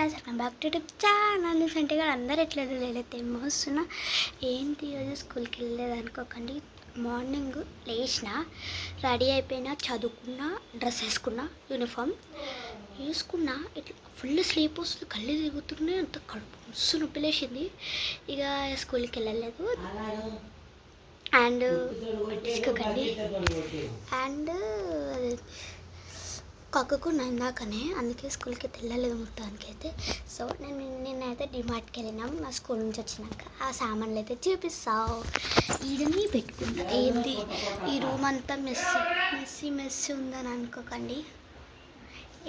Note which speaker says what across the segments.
Speaker 1: Guys, welcome back to YouTube channel. అంటే అందరు ఎట్లా లేదైతే మోస్తున్నా ఏంటి ఈరోజు స్కూల్కి వెళ్ళలేదు అనుకోకండి. మార్నింగ్ లేచిన రెడీ అయిపోయినా, చదువుకున్నా, డ్రెస్ వేసుకున్నా, యూనిఫామ్ వేసుకున్నా, ఇట్లా ఫుల్ స్లీప్ వస్తుంది, కళ్ళు తిరుగుతున్నాయి, అంత కడుపు మస్తు నొప్పి లేచింది. ఇక స్కూల్కి వెళ్ళలేదు. అండ్ పట్టించుకోకండి. అండ్ కక్కుకున్నా ఇందాకనే, అందుకే స్కూల్కి వెళ్ళలేదు మొత్తానికి అయితే. సో నిన్నైతే డిమార్ట్కి వెళ్ళినాం మా స్కూల్ నుంచి వచ్చినాక. ఆ సామాన్లు అయితే చూపిస్తావు. ఈడని పెట్టుకున్నా. ఏంది ఈ రూమ్ అంతా మెస్సీ ఉందని అనుకోకండి.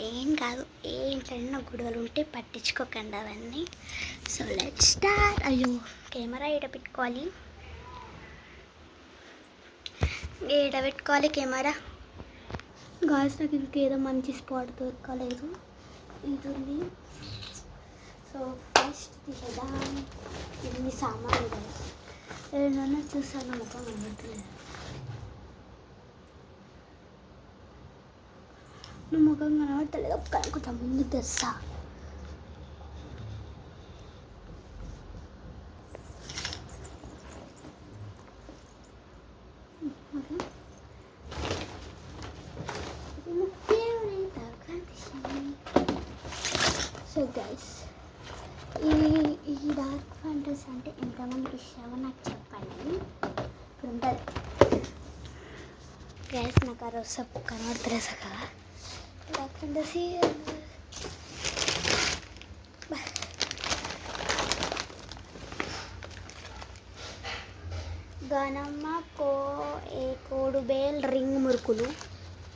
Speaker 1: ఏం కాదు, ఏంటన్నా గొడవలు ఉంటే పట్టించుకోకండి అవన్నీ. So let start. అయ్యో, కెమెరా ఈడ పెట్టుకోవాలి, కెమెరా. గాయస్, నాకు ఇంకేదో మంచి స్పాట్ దొరకలేదు. ఇది ఉంది. సో ఫస్ట్ తీసేద్దాం. ఇన్ని సామాన్లు గాయస్. ఏదైనా చూసాను, ముఖం కనబడతలేదు. నువ్వు ముఖం కనబడతలేదు, కొంచెం ముందు తెస్తా. సో గైస్, ఈ డార్క్ ఫ్యాంటసీ అంటే ఎంతమందికి ఇష్టమో నాకు చెప్పండి. ఇప్పుడు ఉంటుంది గైస్. నాకు ఆ రోజు కనబడతలేదు కదా డార్క్ ఫ్యాంటసీ. గనమ్మ కోడుబేల్ రింగ్ మురుకులు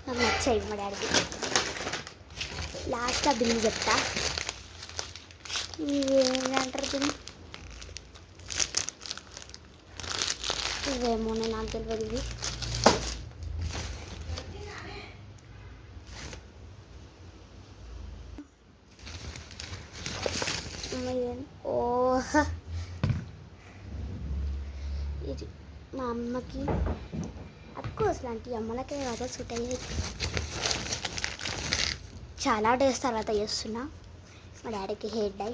Speaker 1: నాకు నచ్చాయి మా డాడీకి. లాస్ట్ ఆ బిల్లు చెప్తా. ఇవేంటంటారు దీన్ని? ఇవేమో నాకు తెలియదు. ఇవి ఓహ, ఇది మా అమ్మకి అఫ్కోర్స్ లాంటి అమ్మలకే కదా సూట్ అయ్యేది. చాలా డేస్ తర్వాత చేస్తున్నా. మా డాడీకి హెయిర్ డై.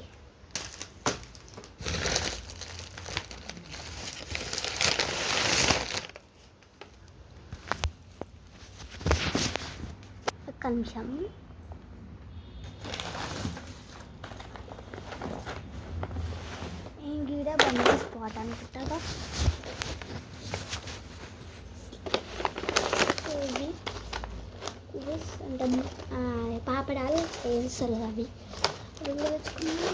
Speaker 1: ఒక్క నిమిషం. ఏం గీడ బండి స్పాట్ అనుకుంటారా? ఇది అంటే పాపడాలు వేస్తారు కదా, అవి తెచ్చుకున్నాను.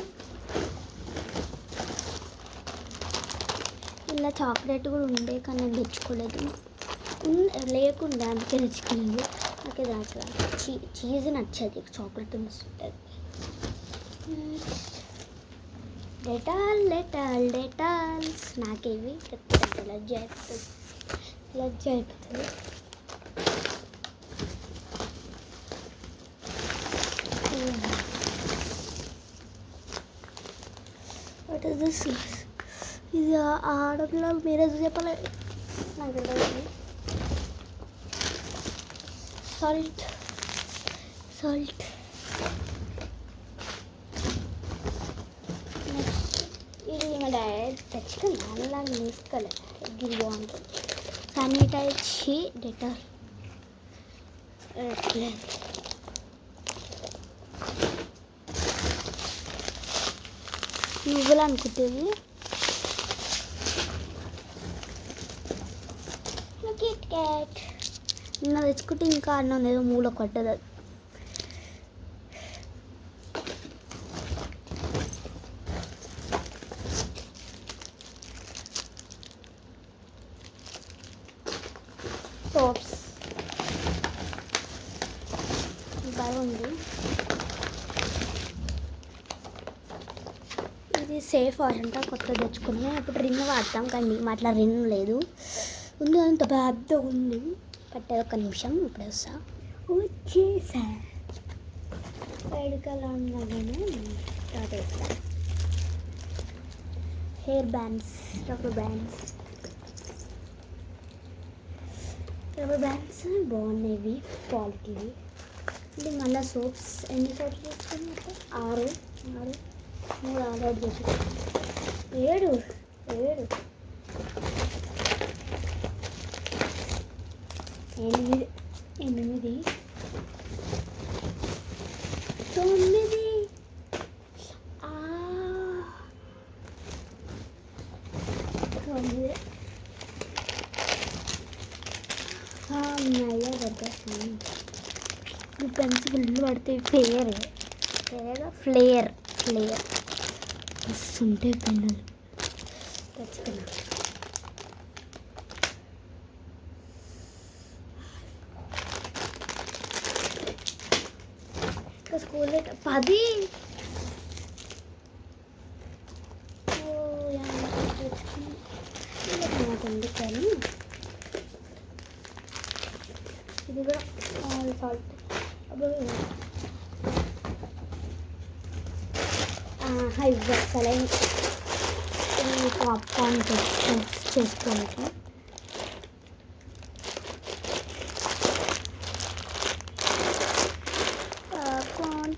Speaker 1: ఇలా చాక్లెట్ కూడా ఉండే, కానీ నేను తెచ్చుకోలేదు. లేకుండా అందుకే తెచ్చుకున్నాను. నాకే దాంట్లో చీజ్ నచ్చది, చాక్లెట్ వస్తుంటుంది. డెటాల్స్ నాకేవి చెప్తాను. లజ్జ అయిపోతుంది. What is this? ఇది ఆడపిల్లలు మీరే చెప్పలే, నాకు తెలియదు. సాల్ట్ ఇది మా డాడీ తెచ్చుకుని అలాగే తీసుకోలేదు. గిరి బాగుంటుంది. శానిటైజ్ డెటాల్ నువ్వులు అనుకుంటుంది. కిట్ క్యాట్ నిన్న తెచ్చుకుంటే ఇంకా అన్నం ఏదో మూల కొట్టదు. అది సోప్స్ బాగుంది. ఇది సేఫ్ వాష్ అంట, కొత్త తెచ్చుకున్నాం. ఇప్పుడు రిన్ వాడతాం, కానీ అట్లా రిన్ లేదు. ఉంది, అంత పెద్ద ఉంది. పట్టేది ఒక్క నిమిషం, ఇప్పుడు వచ్చేసా. వేడుకలా ఉన్నాను. హెయిర్ బ్యాండ్స్, రబ్బర్ బ్యాండ్స్ బాగున్నాయి, క్వాలిటీవి. ఇది మళ్ళీ సోప్స్. ఎన్ని సోప్స్ తెచ్చుకున్నాక 6 6 3 ఆల్రెడీ చేసి 7 8 9 అన్నయ్య పడుతుంది ఈ పెన్సిల్ పడితే ఫ్లేయర్ వస్తుంటే పెన్నులు తెచ్చుకున్నా. స్కూల్ 10 కానీ ఇది కూడా సాల్ట్ సలైన్ పాప్కార్న్ చేసుకోవచ్చు. పాప్కార్న్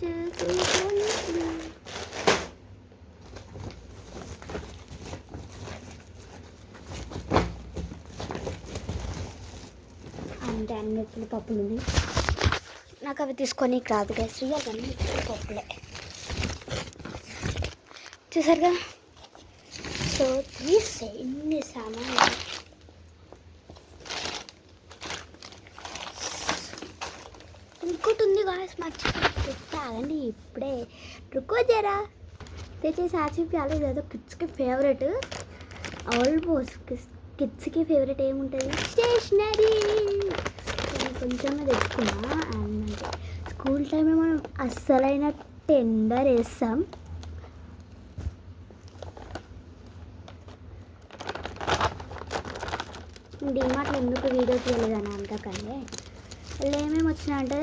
Speaker 1: అంటే అన్ని ఎప్పుడు పప్పులు ఉన్నాయి. నాకు అవి తీసుకొని రాదు గైస్. అన్నీ పప్పులే చూసారుగా. సో ఎన్ని సామాన్లు. ఇంకోటి ఉంది గాయస్ మర్చిపోతాగండి ఇప్పుడే. రుకో జరా తెచ్చేసి ఆచిపోయాలి. ఏదో కిడ్స్కి ఫేవరెట్, ఆల్మోస్ట్ కిడ్స్కి ఫేవరెట్ ఏముంటుంది, స్టేషనరీ. కొంచెమే తెచ్చుకున్నా. అండ్ స్కూల్ టైంలో మనం అస్సలైన టెండర్ వేస్తాం. డిమార్ట్లో ఎందుకు వీడియో తీయలేదని అంతకంటే వాళ్ళు ఏమేమి వచ్చినా అంటే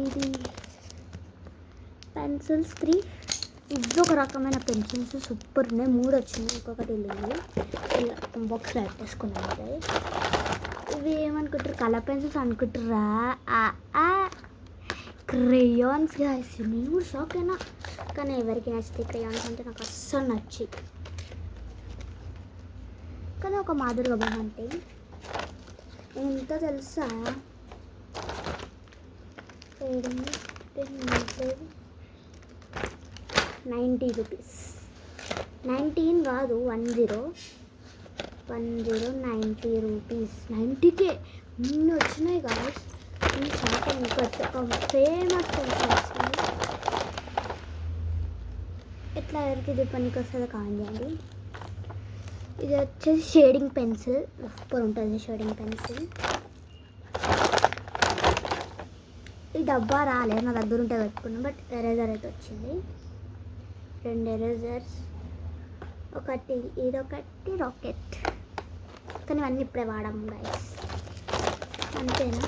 Speaker 1: ఇది పెన్సిల్స్ 3 ఇది ఒక రకమైన పెన్సిల్స్ సూపర్ ఉన్నాయి. 3 వచ్చినాయి, ఇంకొకటి వెళ్ళింది. ఇలా బాక్స్లో పెట్టేసుకున్నాను. ఇవి ఏమనుకుంటారు, కలర్ పెన్సిల్స్ అనుకుంటారా? Crayons guys. నేను కూడా షాక్ అయినా, కానీ ఎవరికి నచ్చితే క్రేయాన్స్ అంటే నాకు అస్సలు నచ్చి. కానీ ఒక మాదిరిగా బాగుంటాయి. ఎంత తెలుసా, 90 రూపీస్. 19 కాదు 10 90 రూపీస్. 90కే ఇన్ని వచ్చినాయి గాయస్. చాలా ఫేమస్ వచ్చినాయి. ఎట్లా ఎవరికి ఇది పనికి వస్తుందో కానివ్వండి. ఇది వచ్చేసి షేడింగ్ పెన్సిల్, సూపర్ ఉంటుంది షేడింగ్ పెన్సిల్. ఈ డబ్బా రాలేదు, నా దగ్గర ఉంటే పెట్టుకున్నాను. బట్ ఎరేజర్ అయితే వచ్చింది. 2 ఎరేజర్స్, ఒకటి ఇదొకటి రాకెట్. కానీ ఇవన్నీ ఇప్పుడే వాడాము గైస్. అంతేనా?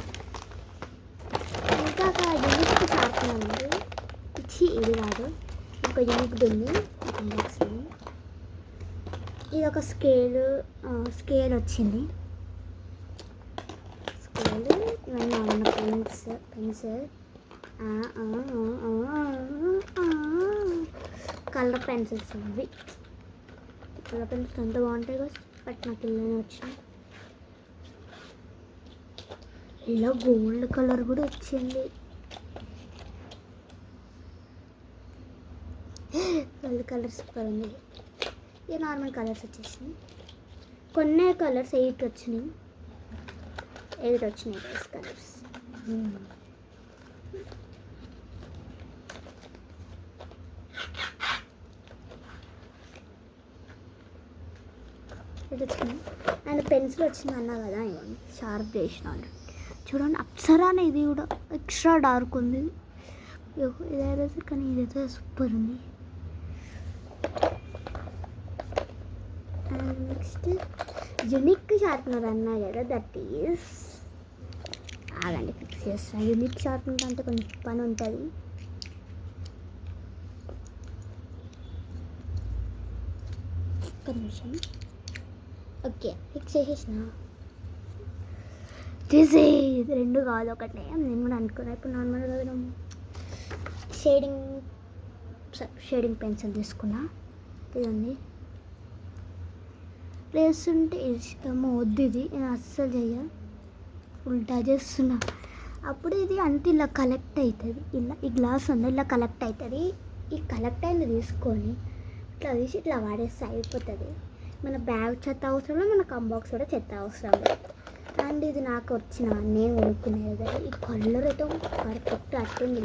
Speaker 1: ఇంకా ఒక యూనిక్ షార్ప్నర్ ఉంది. ఇది కాదు, ఒక యూనిక్ ఉంది. ఇది ఒక స్కేల్ వచ్చింది. స్కేల్, ఇవన్నీ ఉన్న పెన్స్ కలర్ పెన్సిల్స్. ఇవి కలర్ పెన్సిల్స్ ఎంత బాగుంటాయి కదా. బట్ నాకు ఇలానే వచ్చినాయి. ఇలా గోల్డ్ కలర్ కూడా వచ్చింది. గోల్డ్ కలర్ సూపర్ ఉంది. ఇది నార్మల్ కలర్స్ వచ్చేసినాయి. కొన్ని కలర్స్ 8 వచ్చినాయి. 8 వచ్చినాయి గైస్ కలర్స్. ఇది వచ్చినాయి. అండ్ పెన్సిల్ వచ్చింది అన్నా కదా, ఇవ్వండి షార్ప్ చేసినాను. చూడండి అప్సరా అని, ఇది కూడా ఎక్స్ట్రా డార్క్ ఉంది. ఇదైతే కానీ ఇదైతే సూపర్ ఉంది. అండ్ నెక్స్ట్ యూనిక్ షార్ప్నర్ అన్నా కదా, దట్ ఈస్ ఆగండి ఫిక్స్ చేస్తాను. యూనిక్ షార్ప్నర్ అంటే కొంచెం పని ఉంటుంది. ఒక్క నిమిషం. ఓకే ఫిక్స్ చేసేసిన. ఇది 2 కాదు ఒకటే. నేను కూడా అనుకున్నా. ఇప్పుడు నార్మల్గా షేడింగ్ పెన్సిల్ తీసుకున్నా. ఇదండి వేస్తుంటే ఏమో వద్దు, ఇది నేను అస్సలు చెయ్య, ఉల్టా చేస్తున్నా. అప్పుడు ఇది అంత ఇలా కలెక్ట్ అవుతుంది, ఇలా ఈ గ్లాస్ ఉంది ఇలా కలెక్ట్ అవుతుంది. ఈ కలెక్ట్ అయింది తీసుకొని ఇట్లా తీసి ఇట్లా వాడేస్తే అయిపోతుంది. మన బ్యాగ్ చెత్త అవసరం లేదు, మన కంబాక్స్ కూడా చెత్త అవసరం లేదు. అండ్ ఇది నాకు వచ్చిన నేను కొనుక్కునేది కదా, ఈ కలర్ అయితే పర్ఫెక్ట్ అట్టింది.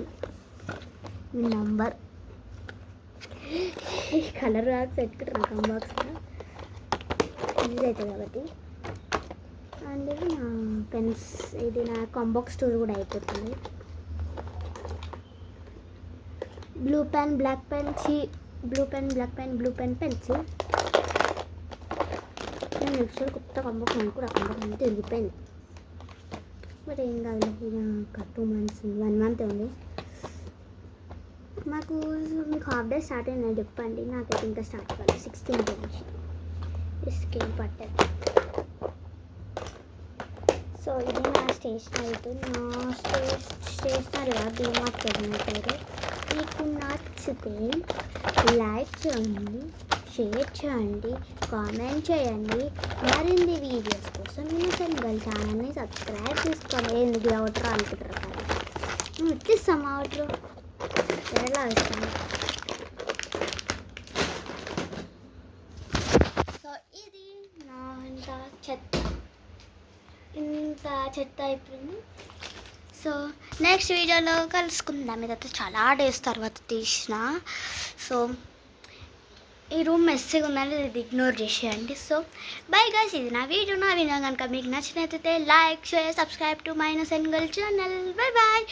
Speaker 1: మీ నంబర్ ఈ కలర్ బ్యాగ్స్ పెట్టుకుంటారు నా కంబాక్స్ యూజ్ అవుతుంది కాబట్టి. అండ్ ఇది నా పెన్స్, ఇది నా కాంబాక్స్ స్టోర్ కూడా అయిపోతుంది. Blue pen black pen pencil. నేను నెక్స్ట్ కొత్త కాంబాక్స్ కూడా కాంబాక్స్ అంతా తిరిగిపోయింది. బట్ ఏం కాదు, ఇది ఒక 2 months 1 month ఉంది. మీకు హాఫ్ డే స్టార్ట్ అయిందని చెప్పండి, నాకైతే ఇంకా స్టార్ట్ కాదు. 16th నుంచి స్కిన్ పట్టదు. సో ఇది నా స్టేషనరీ. స్టేషనరీగా డిమార్ట్ పేరు. మీకు నచ్చితే లైక్ చేయండి, షేర్ చేయండి, కామెంట్ చేయండి. మరిన్ని వీడియోస్ కోసం నేను సెంగల్ ఛానల్ని సబ్స్క్రైబ్ చేసుకోండి. ఎందుకు అవుతారో అనుకుంటారు కదా, మేము ఇస్తాం అవుతారు ఎలా ఇస్తాను. సో ఇది నా ఇంత చెత్త అయిపోయింది. సో నెక్స్ట్ వీడియోలో కలుసుకుందాం. ఇదైతే చాలా డేస్ తర్వాత తీసిన. సో ఈ రూమ్ మెస్సీగా ఉందని ఇది ఇగ్నోర్ చేసేయండి. సో బై గైస్, ఇది నా వీడియో కనుక మీకు నచ్చినట్లయితే లైక్ షేర్ సబ్స్క్రైబ్ టు మైనస్ ఎన్గల్ ఛానల్. Bye bye.